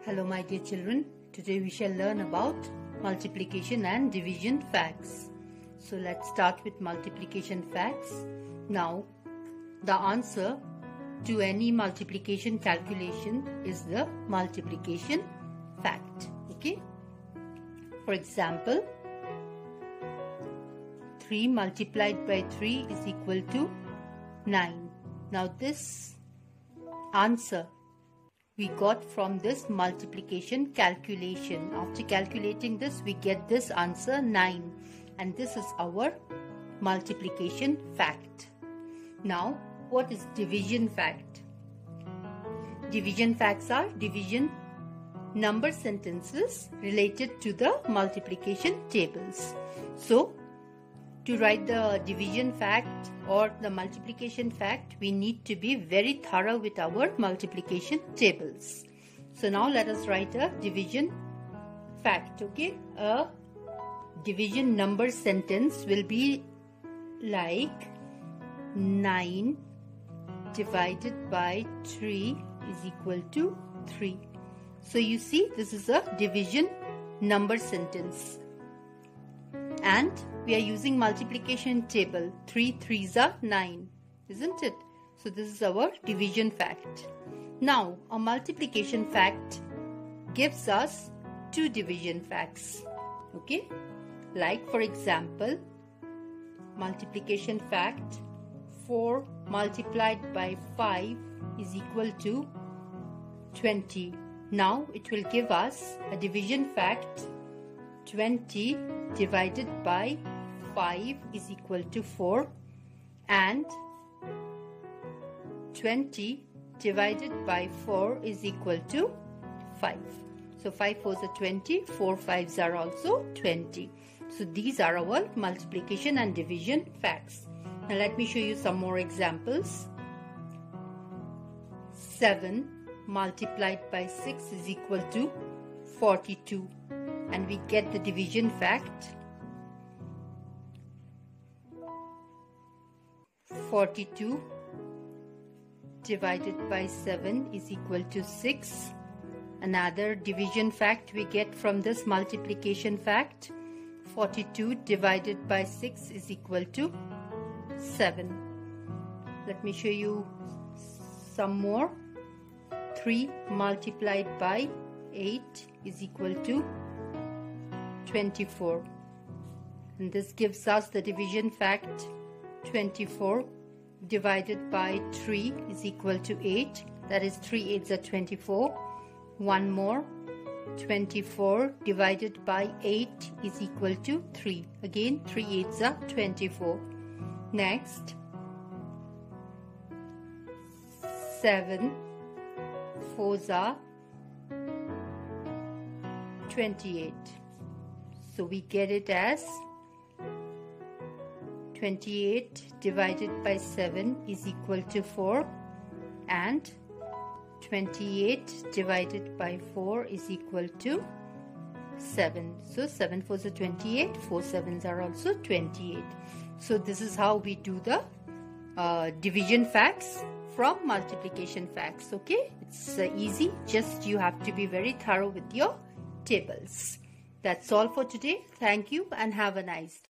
Hello my dear children, today we shall learn about multiplication and division facts. So let's start with multiplication facts. Now the answer to any multiplication calculation is the multiplication fact. Okay. For example, 3 multiplied by 3 is equal to 9. Now this answer we got from this multiplication calculation. After calculating this, we get this answer 9, and this is our multiplication fact. Now, what is division fact? Division facts are division number sentences related to the multiplication tables. So, to write the division fact or the multiplication fact, we need to be very thorough with our multiplication tables. So now let us write a division fact. Okay, a division number sentence will be like 9 divided by 3 is equal to 3. So you see, this is a division number sentence. And we are using multiplication table. 3 3s are 9, isn't it? So this is our division fact. Now a multiplication fact gives us 2 division facts. Okay, like for example, multiplication fact 4 multiplied by 5 is equal to 20. Now it will give us a division fact 20 divided by 5 is equal to 4, and 20 divided by 4 is equal to 5. So 5 4s are 20, 4 5s are also 20. So these are our multiplication and division facts. Now let me show you some more examples. 7 multiplied by 6 is equal to 42. And we get the division fact 42 divided by 7 is equal to 6. Another division fact we get from this multiplication fact, 42 divided by 6 is equal to 7. Let me show you some more. 3 multiplied by 8 is equal to 24, and this gives us the division fact 24 divided by 3 is equal to 8. That is 3 8s are 24. One more, 24 divided by 8 is equal to 3. Again 3 8s are 24. Next, 7 4s are 28. So we get it as 28 divided by 7 is equal to 4, and 28 divided by 4 is equal to 7. So 7 4s are 28, 4 7s are also 28. So this is how we do the division facts from multiplication facts. Okay, it's easy, just you have to be very thorough with your tables. That's all for today. Thank you and have a nice day.